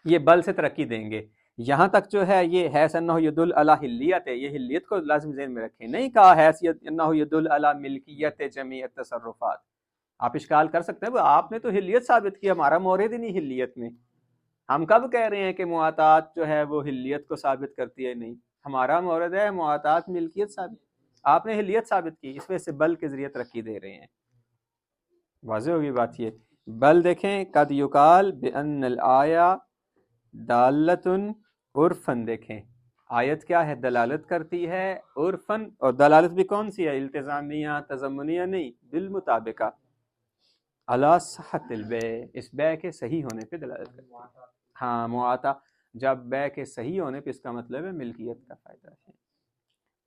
Speaker 1: یہ بل سے ترقی دیں گے. یہاں تک جو ہے یہ حیث انہ یدل علی حلیت ہے، یہ حلیت کو لازم ذہن میں رکھیں. نہیں کہا حیثیت انہ یدل علی ملکیت جمیع التصرفات. آپ اشکال کر سکتے ہیں آپ نے تو حلیت ثابت کی، ہمارا مورد ہی نہیں حلیت میں. ہم کب کہہ رہے ہیں کہ معاطات جو ہے وہ حلیت کو ثابت کرتی ہے؟ نہیں، ہمارا مورد ہے معاطات ملکیت ثابت. آپ نے حلیت ثابت کی، اس وجہ سے بل کے ذریعے ترقی دے رہے ہیں. واضح ہوگی بات. یہ بل دیکھیں قد یقال بان الآیہ دالۃ عرفاً، دیکھیں آیت کیا ہے؟ دلالت کرتی ہے عرفاً، اور دلالت بھی کون سی ہے؟ التزامیہ تضمنیہ نہیں، بالمطابقہ علی صحت البیع، اس بیع کے صحیح ہونے پہ دلالت کرتی ہے. ہاں معاطا جب بیع کے صحیح ہونے پہ، اس کا مطلب ہے ملکیت کا فائدہ ہے.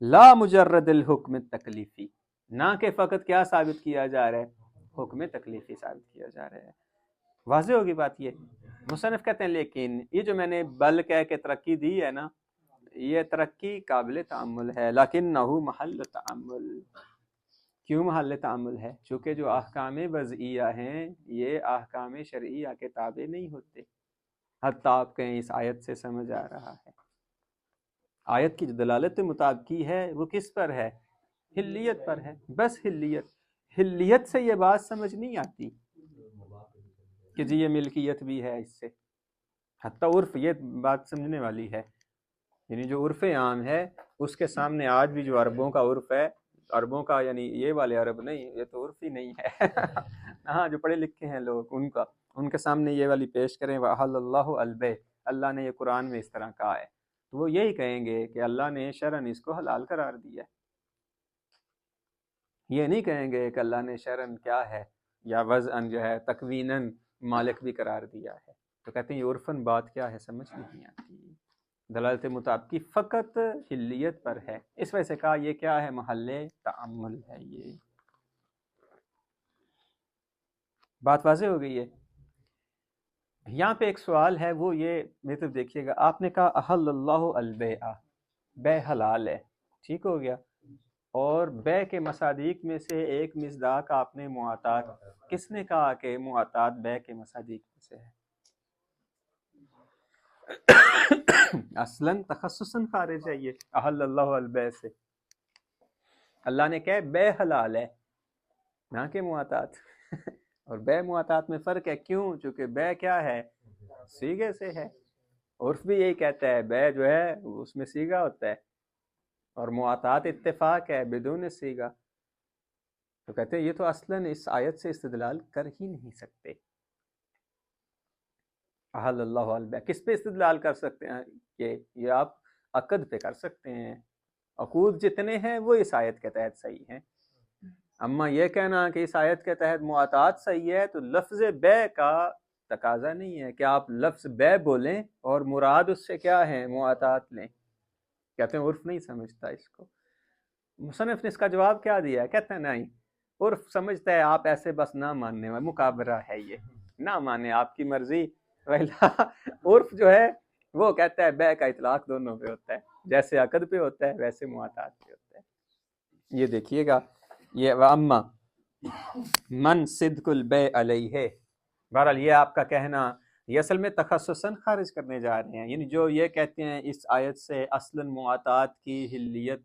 Speaker 1: لا مجرد الحکم التکلیفی، نہ کہ فقط کیا ثابت کیا جا رہا ہے؟ حکم تکلیفی ثابت کیا جا رہا ہے. واضح ہوگی بات. یہ مصنف کہتے ہیں لیکن یہ جو میں نے بل کہہ کے ترقی دی ہے نا، یہ ترقی قابل تعمل ہے، لیکنہ محل تعمل. کیوں محل تعمل ہے؟ چونکہ جو احکام وضعیہ ہیں یہ احکام شرعیہ کے تابع نہیں ہوتے، حتیٰ آپ کہیں اس آیت سے سمجھ آ رہا ہے. آیت کی جو دلالت مطابقی ہے وہ کس پر ہے؟ حلیت پر ہے. بس حلیت سے یہ بات سمجھ نہیں آتی کہ جی یہ ملکیت بھی ہے اس سے. حتیٰ عرف یہ بات سمجھنے والی ہے، یعنی جو عرف عام ہے اس کے سامنے آج بھی جو عربوں کا عرف ہے، عربوں کا یعنی یہ والے عرب نہیں، یہ تو عرف ہی نہیں ہے. ہاں جو پڑھے لکھے ہیں لوگ، ان کے سامنے یہ والی پیش کریں وَأَحَلَّ اللَّهُ الْبَيْعَ، اللہ نے یہ قرآن میں اس طرح کہا ہے، تو وہ یہی کہیں گے کہ اللہ نے شرعاً اس کو حلال قرار دیا ہے. یہ نہیں کہیں گے کہ اللہ نے شرعاً کیا ہے یا وضعاً جو ہے تکویناً مالک بھی قرار دیا ہے. تو کہتے ہیں یہ عرفاً بات کیا ہے سمجھ نہیں آتی. دلالت مطابقی فقط حلیت پر ہے، اس وجہ سے کہا یہ کیا ہے؟ محل تعمل ہے. یہ بات واضح ہو گئی ہے. یہاں پہ ایک سوال ہے، وہ یہ میری طرف دیکھیے گا. آپ نے کہا احل اللہ البیع، بیع حلال ہے، ٹھیک ہو گیا. اور بیع کے مصادیق میں سے ایک مصداق آپ نے معاطات. کس نے کہا کہ معاطات بیع کے مصادیق میں سے ہے؟ اصلاً تخصصاً خارج ہے یہ احل اللہ البیع سے. اللہ نے کہا بیع حلال ہے، نہ کہ معاطات. اور بیع معاطات میں فرق ہے. کیوں؟ چونکہ بیع کیا ہے؟ صیغے سے ہے. عرف بھی یہی کہتا ہے بیع جو ہے اس میں صیغہ ہوتا ہے، اور معاطات اتفاق ہے بدون صیغہ. تو کہتے ہیں یہ تو اصلاً اس آیت سے استدلال کر ہی نہیں سکتے. احل اللہ البیع، کس پہ استدلال کر سکتے ہیں کہ یہ آپ عقد پہ کر سکتے ہیں، عقود جتنے ہیں وہ اس آیت کے تحت صحیح ہیں۔ اما یہ کہنا کہ اس آیت کے تحت معاطات صحیح ہے، تو لفظ بیع کا تقاضا نہیں ہے کہ آپ لفظ بیع بولیں اور مراد اس سے کیا ہے معاطات لیں۔ کہتے ہیں عرف نہیں سمجھتا اس کو۔ مصنف نے اس کا جواب کیا دیا ہے؟ کہتے ہیں نہیں، عرف سمجھتا ہے آپ ایسے بس نہ ماننے والے، مکابرہ ہے یہ، نہ مانے آپ کی مرضی۔ عرف جو ہے وہ کہتا ہے بیع کا اطلاق دونوں پہ ہوتا ہے، جیسے عقد پہ ہوتا ہے ویسے معاطات پہ ہوتا ہے۔ یہ دیکھیے گا، یہ وَأَمَّا من صدق البیع علیہ، بہرحال یہ آپ کا کہنا یہ اصل میں تخصصاً خارج کرنے جا رہے ہیں، یعنی جو یہ کہتے ہیں اس آیت سے اصلاً معاطات کی حلیت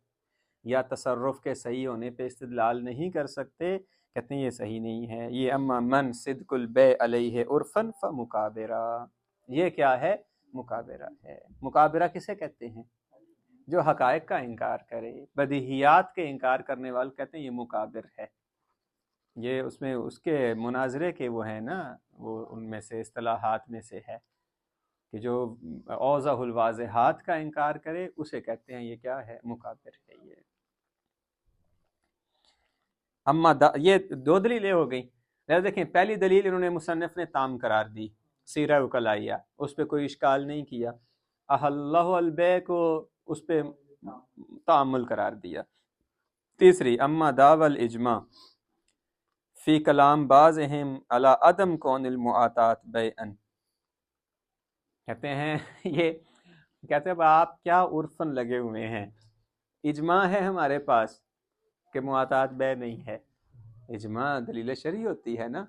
Speaker 1: یا تصرف کے صحیح ہونے پہ استدلال نہیں کر سکتے، کہتے ہیں یہ صحیح نہیں ہے۔ یہ اما من صدق البیع علیہ عرفاً فمکابرہ، یہ کیا ہے؟ مکابرہ ہے۔ مکابرہ کسے کہتے ہیں؟ جو حقائق کا انکار کرے، بدیہیات کے انکار کرنے والے کہتے ہیں یہ مکابر ہے۔ یہ اس میں اس کے مناظرے کے وہ ہیں نا، وہ ان میں سے اصطلاحات میں سے ہے کہ جو اوضح الواضحات کا انکار کرے اسے کہتے ہیں یہ کیا ہے؟ مکابر ہے یہ۔ اما یہ دو دلیلیں ہو گئیں۔ لہذا دیکھیں پہلی دلیل انہوں نے مصنف نے تام قرار دی، سیرہ وکلائیہ، اس پہ کوئی اشکال نہیں کیا، احلہ البیع کو اس پہ تعامل قرار دیا۔ تیسری اما دعوی الاجماع فی کلام بعضہم علی عدم کون المعاطات بیعا، کہتے ہیں یہ کہتے ہیں آپ کیا عرفن لگے ہوئے ہیں، اجماع ہے ہمارے پاس کہ معاطات بیع نہیں ہے، اجماع دلیل شرعی ہوتی ہے نا،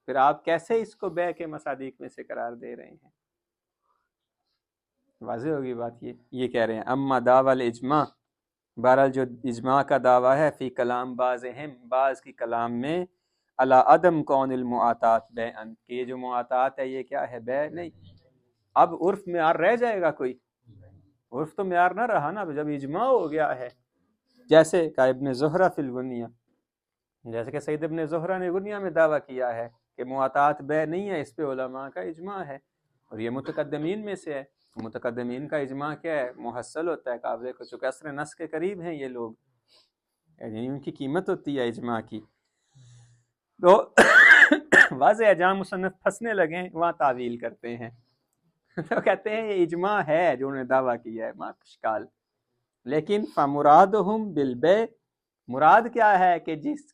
Speaker 1: پھر آپ کیسے اس کو بیع کے مصادیق میں سے قرار دے رہے ہیں؟ واضح ہوگی بات۔ یہ کہہ رہے ہیں اما دعوی الاجماع، بہرحال جو اجماع کا دعویٰ ہے فی کلام بعضہم، بعض کی کلام میں، علی عدم کون المعاطات بیعا، کہ یہ جو معاطات ہے یہ کیا ہے؟ بیع نہیں۔ اب عرف معیار رہ جائے گا کوئی؟ عرف تو معیار نہ رہا نا جب اجماع ہو گیا ہے۔ جیسے کہ ابن زہرہ فی الغنیہ، جیسے کہ سید ابن زہرہ نے غنیہ میں دعویٰ کیا ہے کہ معاطات بیع نہیں ہے، اس پہ علماء کا اجماع ہے، اور یہ متقدمین میں سے ہے۔ متقدمین کا اجماع کیا ہے؟ محصل ہوتا ہے قابل کو، چونکہ عصر نص کے قریب ہیں یہ لوگ، یعنی ان کی قیمت ہوتی ہے اجماع کی۔ تو واضح ہے جہاں مصنف پھنسنے لگیں وہاں تعویل کرتے ہیں، تو کہتے ہیں یہ اجماع ہے جو انہوں نے دعویٰ کیا ہے، ما اشکال، لیکن فمرادہم بالبیع، مراد کیا ہے کہ جس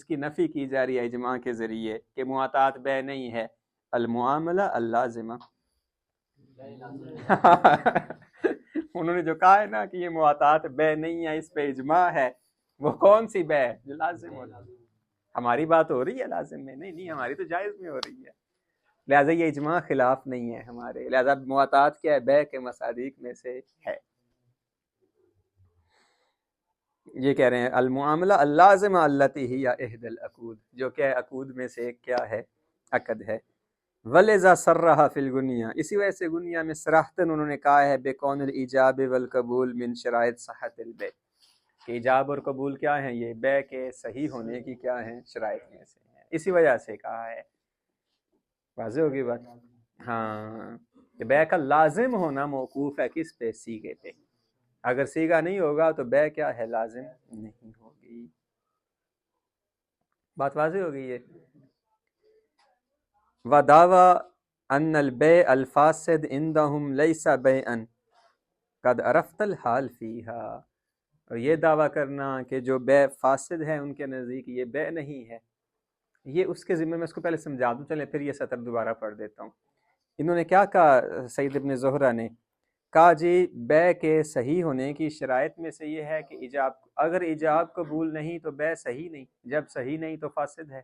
Speaker 1: کی نفی کی جا رہی ہے اجماع کے ذریعے کہ معاطات بیع نہیں ہے، المعاملہ اللازمہ، انہوں نے جو کہا ہے نا کہ یہ معاطات بیع نہیں ہے، اس پہ اجماع ہے، وہ کون سی بیع؟ جو لازم ہوتا ہے۔ ہماری بات ہو رہی ہے لازم میں؟ نہیں، ہماری تو جائز میں ہو رہی ہے، لہٰذا یہ اجماع خلاف نہیں ہے ہمارے، لہٰذا معاطات کیا ہے؟ بیع کے مصادیق میں سے ہے۔ یہ کہہ رہے ہیں المعاملہ اللازمہ التی ہی احد العقود، جو کہ عقود میں سے ایک کیا ہے؟ عقد ہے۔ وَلِذَا صَرَّحَ فِي الْغُنِیَّہ، اسی وجہ سے غنیہ میں صراحتاً انہوں نے کہا ہے بِقَوْنِ الْإِجَابِ وَالْقَبُولِ مِنْ شَرَائِطِ صِحَّةِ الْبَیْعِ، کہ ایجاب اور قبول کیا ہیں؟ یہ بیع کے صحیح ہونے کی کیا ہیں؟ شرائط میں سے ہیں، اسی وجہ سے کہا ہے۔ واضح ہوگی بات؟ ہاں، کہ بیع کا لازم ہونا موقوف ہے کس پہ؟ صیغے پہ، اگر صیغہ نہیں ہوگا تو بیع کیا ہے؟ لازم نہیں ہوگی۔ بات واضح ہوگی یہ۔ وَدَعْوَى أَنَّ الْبَيْعَ الْفَاسِدَ عِنْدَهُمْ لَيْسَ بَيْعًا قَدْ عَرَفْتَ الْحَالَ فِيهَا، اور یہ دعویٰ کرنا کہ جو بیع فاسد ہے ان کے نزدیک یہ بیع نہیں ہے، یہ اس کے ذمہ میں اس کو پہلے سمجھا دوں، چلیں پھر یہ سطر دوبارہ پڑھ دیتا ہوں۔ انہوں نے کیا کہا؟ سید ابن زہرہ نے کہا جی بیع کے صحیح ہونے کی شرائط میں سے یہ ہے کہ اگر ایجاب قبول نہیں تو بیع صحیح نہیں، جب صحیح نہیں تو فاسد ہے۔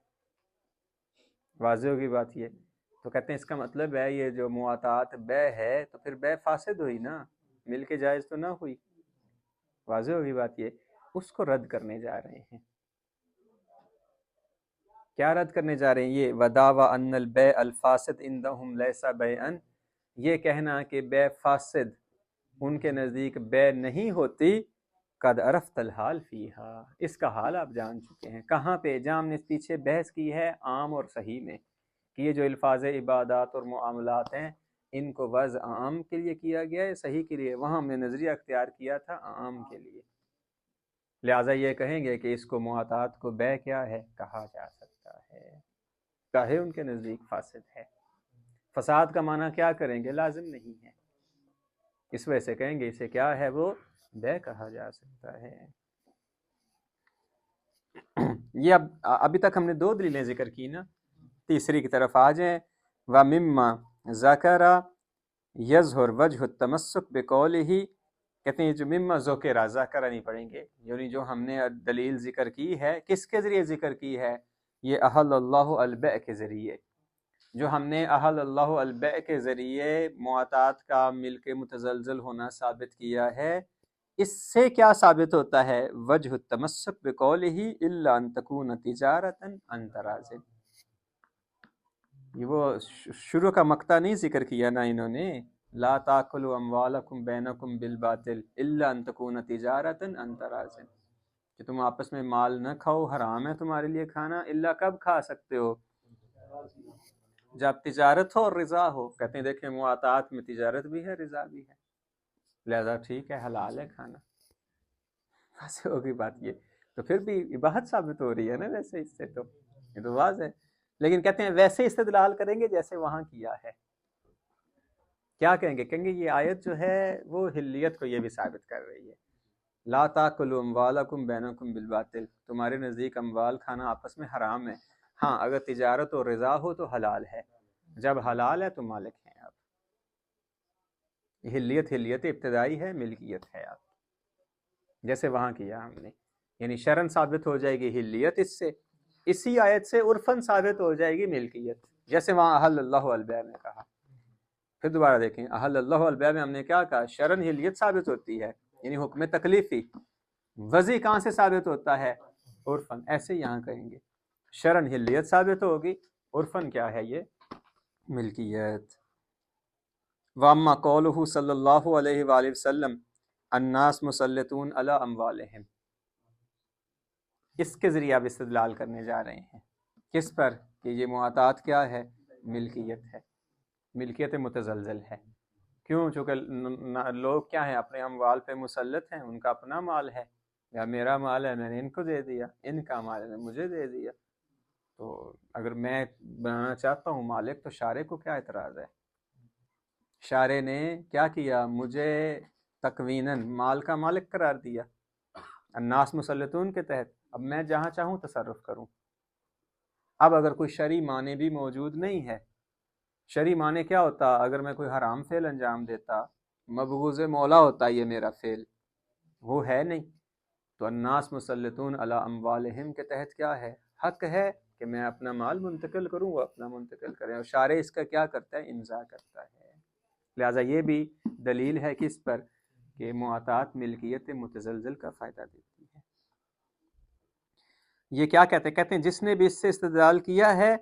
Speaker 1: واضح ہوگی بات یہ۔ تو کہتے ہیں اس کا مطلب ہے یہ جو معاطات بیع ہے تو پھر بیع فاسد ہوئی نا، مل کے جائز تو نہ ہوئی۔ واضح ہوگی بات یہ، اس کو رد کرنے جا رہے ہیں۔ کیا رد کرنے جا رہے ہیں؟ یہ وَدَعْوَى أَنَّ الْبَيْعَ الْفَاسِدَ عِنْدَهُمْ لَيْسَ بَيْعًا، یہ کہنا کہ بیع فاسد ان کے نزدیک بیع نہیں ہوتی، قد عرفت الحال فیہا، اس کا حال آپ جان چکے ہیں۔ کہاں پہ؟ جہاں ہم نے پیچھے بحث کی ہے عام اور صحیح میں، کہ یہ جو الفاظ عبادات اور معاملات ہیں ان کو وضع عام کے لیے کیا گیا ہے، صحیح کے لیے، وہاں ہم نے نظریہ اختیار کیا تھا عام کے لیے، لہٰذا یہ کہیں گے کہ اس کو معطات کو بے کیا ہے کہا جا سکتا ہے، چاہے ان کے نزدیک فاسد ہے۔ فساد کا معنی کیا کریں گے؟ لازم نہیں ہے، اس وجہ سے کہیں گے اسے کیا ہے، وہ بے کہا جا سکتا ہے۔ یہ ابھی تک ہم نے دو دلیلیں ذکر کی نا، تیسری کی طرف آ جائیں۔ وَمِمَّا ذَكَرَ يَظْهُرُ وَجْهُ التَّمَسُّكِ بِقَوْلِهِ، کہتے ہیں جو مما ذکر، ذکر نہیں پڑھیں گے، یعنی جو ہم نے دلیل ذکر کی ہے کس کے ذریعے ذکر کی ہے؟ یہ احل اللہ البیع کے ذریعے، جو ہم نے احل اللہ البیع کے ذریعے معطات کا ملک متزلزل ہونا ثابت کیا ہے، اس سے کیا ثابت ہوتا ہے؟ وجہ التمسک بقولہ الا ان تکون تجارتا عن تراض۔ یہ وہ شروع کا مقطع نہیں ذکر کیا نا انہوں نے، لا تاکلوا اموالکم بینکم بالباطل الا ان تکون تجارتا عن تراض، کہ تم آپس میں مال نہ کھاؤ، حرام ہے تمہارے لیے کھانا، الا کب کھا سکتے ہو؟ جب تجارت ہو اور رضا ہو۔ کہتے ہیں دیکھیں معطات میں تجارت بھی ہے، رضا بھی ہے، لہذا ٹھیک ہے، حلال ہے کھانا، ایسے ہوگی بات۔ یہ تو پھر بھی اباحت ثابت ہو رہی ہے نا، ویسے اس سے تو یہ تو واضح ہے، لیکن کہتے ہیں ویسے استدلال کریں گے جیسے وہاں کیا ہے۔ کیا کہیں گے؟ کہیں گے یہ آیت جو ہے وہ حلیت کو یہ بھی ثابت کر رہی ہے، لا تاکلوا اموالکم بینکم بالباطل، تمہارے نزدیک اموال کھانا آپس میں حرام ہے، ہاں اگر تجارت اور رضا ہو تو حلال ہے، جب حلال ہے تو مالک ہیں آپ۔ حلیت ابتدائی ہے، ملکیت ہے آپ، جیسے وہاں کیا ہم نے، یعنی شرن ثابت ہو جائے گی حلیت اس سے، اسی آیت سے عرفن ثابت ہو جائے گی ملکیت، جیسے وہاں احل اللہ البیع میں کہا۔ پھر دوبارہ دیکھیں، احل اللہ البیع میں ہم نے کیا کہا؟ شرن حلیت ثابت ہوتی ہے، یعنی حکم تکلیفی۔ وضع کہاں سے ثابت ہوتا ہے؟ عرفن۔ ایسے یہاں کہیں گے شرن حلیت ثابت ہوگی، عرفن کیا ہے؟ یہ ملکیت۔ واما قولہ صلی اللہ علیہ وآلہ وسلم الناس مسلطون علی اموالہم، اس کے ذریعے اب استدلال کرنے جا رہے ہیں، کس پر؟ کہ یہ معطات کیا ہے؟ ملکیت ہے، ملکیت متزلزل ہے۔ کیوں؟ چونکہ لوگ کیا ہیں؟ اپنے اموال پہ مسلط ہیں، ان کا اپنا مال ہے، یا میرا مال ہے میں نے ان کو دے دیا، ان کا مال ہے میں مجھے دے دیا، تو اگر میں بنانا چاہتا ہوں مالک تو شارع کو کیا اعتراض ہے؟ شارع نے کیا کیا؟ مجھے تقویناً مال کا مالک قرار دیا، الناس مسلطون کے تحت، اب میں جہاں چاہوں تصرف کروں۔ اب اگر کوئی شرعی معنی بھی موجود نہیں ہے، شرعی معنی کیا ہوتا؟ اگر میں کوئی حرام فعل انجام دیتا، مبغوض مولا ہوتا یہ میرا فعل، وہ ہے نہیں، تو الناس مسلطون علی اموالہم کے تحت کیا ہے؟ حق ہے کہ میں اپنا مال منتقل کروں، وہ اپنا منتقل کریں، اور شارع اس کا کیا کرتا ہے؟ امضاء کرتا ہے۔ لہٰذا یہ بھی دلیل ہے کس پر؟ کہ معطات ملکیت متزلزل کا فائدہ دیتی ہے۔ یہ کیا کہتے ہیں؟ کہتے ہیں جس نے بھی اس سے استدلال کیا ہے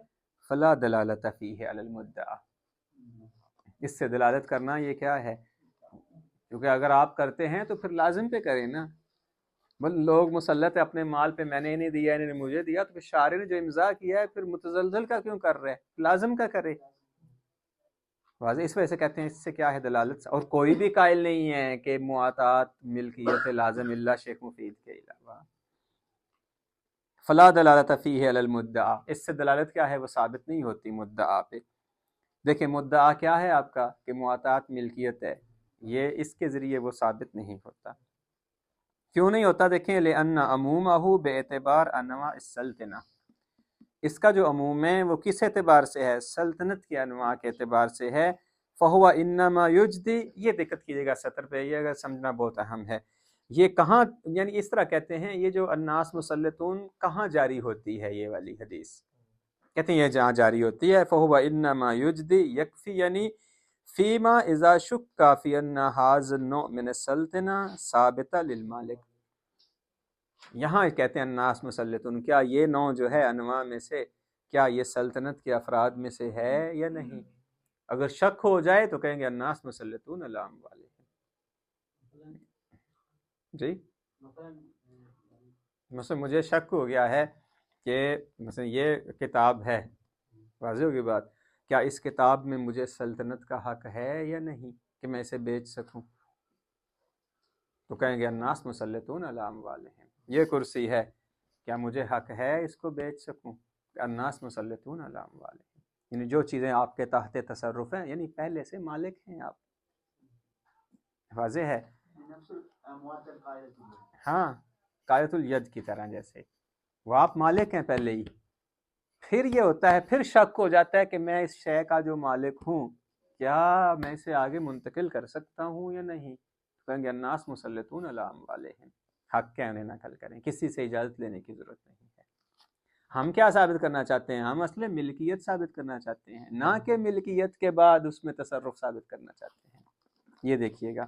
Speaker 1: فلا دلالت فیہ علی المدعا، اس سے دلالت کرنا یہ کیا ہے؟ کیونکہ اگر آپ کرتے ہیں تو پھر لازم پہ کریں نا، بل لوگ مسلط ہے اپنے مال پہ، میں نے نہیں دیا انہوں نے مجھے دیا، تو پھر شارع نے جو امضاء کیا ہے پھر متزلزل کا کیوں کر رہے؟ لازم کا کرے، واضح۔ اس وجہ سے کہتے ہیں اس سے کیا ہے؟ دلالت۔ اور کوئی بھی قائل نہیں ہے کہ معطات ملکیت لازم الا شیخ مفید کے علاوہ۔ فلا دلالت فیہ علی المدعا، اس سے دلالت کیا ہے؟ وہ ثابت نہیں ہوتی مدعا پہ۔ دیکھیں مدعا کیا ہے آپ کا؟ کہ معطات ملکیت ہے، یہ اس کے ذریعے وہ ثابت نہیں ہوتا۔ کیوں نہیں ہوتا؟ دیکھیں لأن عمومہ باعتبار انواع السلطنہ، اس کا جو عموم ہے وہ کس اعتبار سے ہے؟ سلطنت کے انواع کے اعتبار سے ہے۔ فہو انما یجدی، یہ دقت کیجیے گا سطر پہ، یہ اگر سمجھنا بہت اہم ہے۔ یہ کہاں، یعنی اس طرح کہتے ہیں یہ جو الناس مسلطون کہاں جاری ہوتی ہے یہ والی حدیث؟ کہتے ہیں یہ جہاں جاری ہوتی ہے فہو انما یجدی یکفی، یعنی فیما اذا شک فی ان ھذا النوع من السلطنہ ثابتہ للمالک، یہاں کہتے ہیں الناس مسلطون، کیا یہ نوع جو ہے انواع میں سے کیا یہ سلطنت کے افراد میں سے ہے یا نہیں؟ اگر شک ہو جائے تو کہیں گے الناس مسلطون علی اموالہم۔ جی مثلا مجھے شک ہو گیا ہے کہ مثلا یہ کتاب ہے، واضح ہوگی بات، کیا اس کتاب میں مجھے سلطنت کا حق ہے یا نہیں کہ میں اسے بیچ سکوں؟ تو کہیں گے الناس مسلطون علی اموالہم، یہ کرسی ہے، کیا مجھے حق ہے اس کو بیچ سکوں؟ الناس مسلطون علی اموالہم، یعنی جو چیزیں آپ کے تحت تصرف ہیں، یعنی پہلے سے مالک ہیں آپ. واضح ہے؟ ہاں، قایت الید کی طرح، جیسے وہ آپ مالک ہیں پہلے ہی. پھر یہ ہوتا ہے، پھر شک ہو جاتا ہے کہ میں اس شے کا جو مالک ہوں، کیا میں اسے آگے منتقل کر سکتا ہوں یا نہیں؟ کہیں گے الناس مسلطون علی اموالہم، حق ہے انہیں نقل کریں، کسی سے اجازت لینے کی ضرورت نہیں ہے. ہم کیا ثابت کرنا چاہتے ہیں؟ ہم اصل ملکیت ثابت کرنا چاہتے ہیں، نہ کہ ملکیت کے بعد اس میں تصرف ثابت کرنا چاہتے ہیں. یہ دیکھیے گا،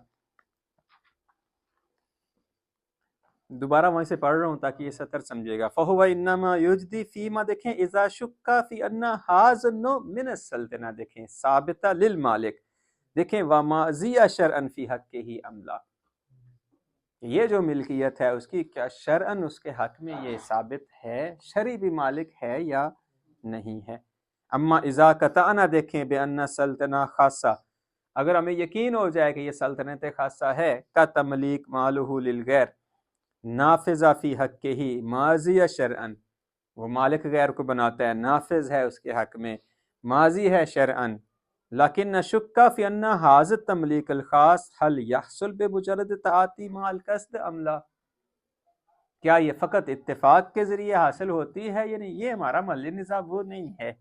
Speaker 1: دوبارہ وہیں سے پڑھ رہا ہوں تاکہ یہ سطر سمجھے گا. فَهُوَ إِنَّمَا يُجْدِي فِيمَا، دیکھیں اِذَا شُكَّ فِي أَنَّ هَذَا النَّوْعَ مِنَ السَّلْطَنَةِ، دیکھیں ثابتہ للمالک، دیکھیں وَمَاضِيَ شَرْعًا فِي حَقِّهِ أَمْ لَا، یہ جو ملکیت ہے اس کی کیا شرعاً اس کے حق میں یہ ثابت ہے، شرعی بھی مالک ہے یا نہیں ہے. اما اذا قطعنا، دیکھیں بأن سلطنہ خاصہ، اگر ہمیں یقین ہو جائے کہ یہ سلطنت خاصہ ہے، کا تملیک مالہ للغیر نافذہ فی حق کے ہی ماضی شرعاً، وہ مالک غیر کو بناتا ہے، نافذ ہے اس کے حق میں، ماضی ہے شرعاً. لیکن نشک فی ان حاضر تملیک الخاص حل یحصل بمجرد تعاطی مع القصد ام لا، کیا یہ فقط اتفاق کے ذریعے حاصل ہوتی ہے؟ یعنی یہ ہمارا ملی نظام وہ نہیں ہے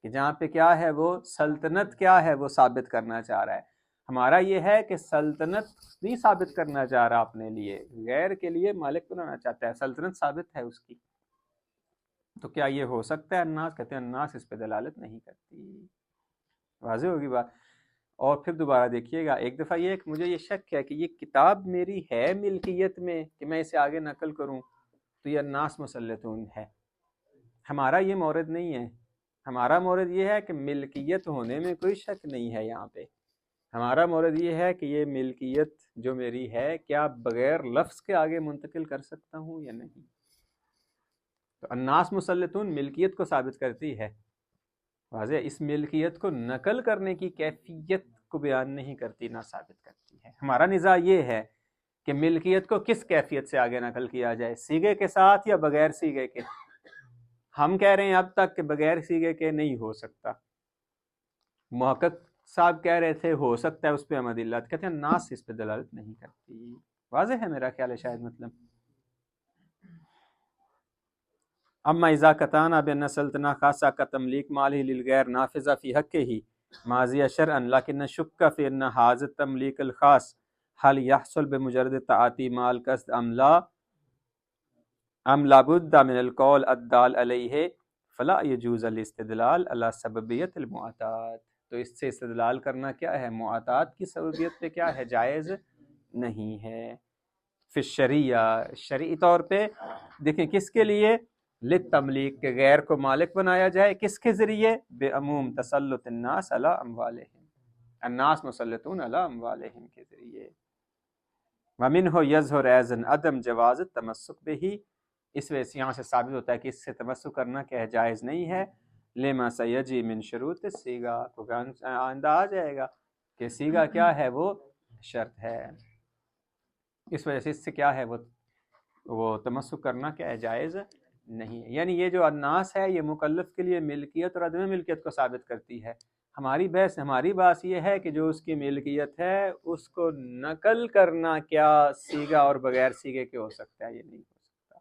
Speaker 1: کہ جہاں پہ کیا ہے وہ سلطنت کیا ہے وہ ثابت کرنا چاہ رہا ہے. ہمارا یہ ہے کہ سلطنت نہیں ثابت کرنا چاہ رہا اپنے لیے، غیر کے لیے مالک بنانا چاہتا ہے، سلطنت ثابت ہے اس کی. تو کیا یہ ہو سکتا ہے؟ الناس کہتے ہیں الناس اس پہ دلالت نہیں کرتی. واضح ہوگی بات. اور پھر دوبارہ دیکھیے گا، ایک دفعہ یہ مجھے یہ شک ہے کہ یہ کتاب میری ہے ملکیت میں کہ میں اسے آگے نقل کروں، تو یہ الناس مسلطون ہے. ہمارا یہ مورد نہیں ہے، ہمارا مورد یہ ہے کہ ملکیت ہونے میں کوئی شک نہیں ہے. یہاں پہ ہمارا مورد یہ ہے کہ یہ ملکیت جو میری ہے کیا بغیر لفظ کے آگے منتقل کر سکتا ہوں یا نہیں. تو الناس مسلطون ملکیت کو ثابت کرتی ہے، واضح، اس ملکیت کو نقل کرنے کی کیفیت کو بیان نہیں کرتی، نہ ثابت کرتی ہے. ہمارا نزاع یہ ہے کہ ملکیت کو کس کیفیت سے آگے نقل کیا جائے، سیغے کے ساتھ یا بغیر سیغے کے. ہم کہہ رہے ہیں اب تک کہ بغیر سیغے کے نہیں ہو سکتا، محقق صاحب کہہ رہے تھے ہو سکتا ہے، اس پہ ہم ادلت کہتے ہیں ناس اس پہ دلالت نہیں کرتی. واضح ہے میرا خیال ہے شاید مطلب. اما اذا قطعنا بان سلطنہ خاصہ کا تملیک مالہ للغیر نافذہ فی حقہ ماضی شرعا لیکن نشک فی ان حاضر تملیک الخاص حل یحصل بمجرد تعاطی مال قصد ام لا، ام لابد من القول الدال علیہ فلا یجوز الاستدلال علی سببیت المعاطات. تو اس سے استدلال کرنا کیا ہے، معاطات کی سببیت پہ کیا ہے، جائز نہیں ہے. فی الشریعہ، شرعی طور پہ دیکھیں کس کے لیے، للتملیک کے غیر کو مالک بنایا جائے، کس کے ذریعے، بے عموم تسلط الناس علی اموالہم، الناس مسلطون علی اموالہم کے ذریعے. ومنہ یظہر ایضا عدم جواز التمسک بہ، اس وجہ سے یہاں سے ثابت ہوتا ہے کہ اس سے تمسک کرنا کیا ہے، جائز نہیں ہے. لما سیجی من شروط الصیغہ، کو آئندہ آ جائے گا کہ صیغہ کیا ہے وہ شرط ہے، اس وجہ سے اس سے کیا ہے وہ تمسک کرنا کیا ہے، جائز نہیں ہے. یعنی یہ جو الناس ہے یہ مکلف کے لیے ملکیت اور عدم ملکیت کو ثابت کرتی ہے. ہماری بات یہ ہے کہ جو اس کی ملکیت ہے اس کو نقل کرنا کیا صیغہ اور بغیر صیغے کے ہو سکتا ہے، یہ نہیں ہو سکتا.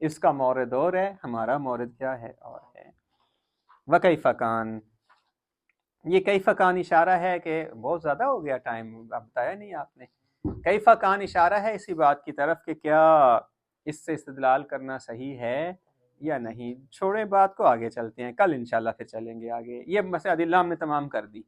Speaker 1: اس کا مورد اور ہے، ہمارا مورد کیا ہے، اور ہے. وکیف کان، یہ کیف کان اشارہ ہے کہ بہت زیادہ ہو گیا ٹائم، اب بتایا نہیں آپ نے. کیف کان اشارہ ہے اسی بات کی طرف کہ کیا اس سے استدلال کرنا صحیح ہے یا نہیں. چھوڑیں بات کو، آگے چلتے ہیں، کل انشاءاللہ پھر چلیں گے آگے. یہ مسئلہ ادلہ ہم نے تمام کر دی.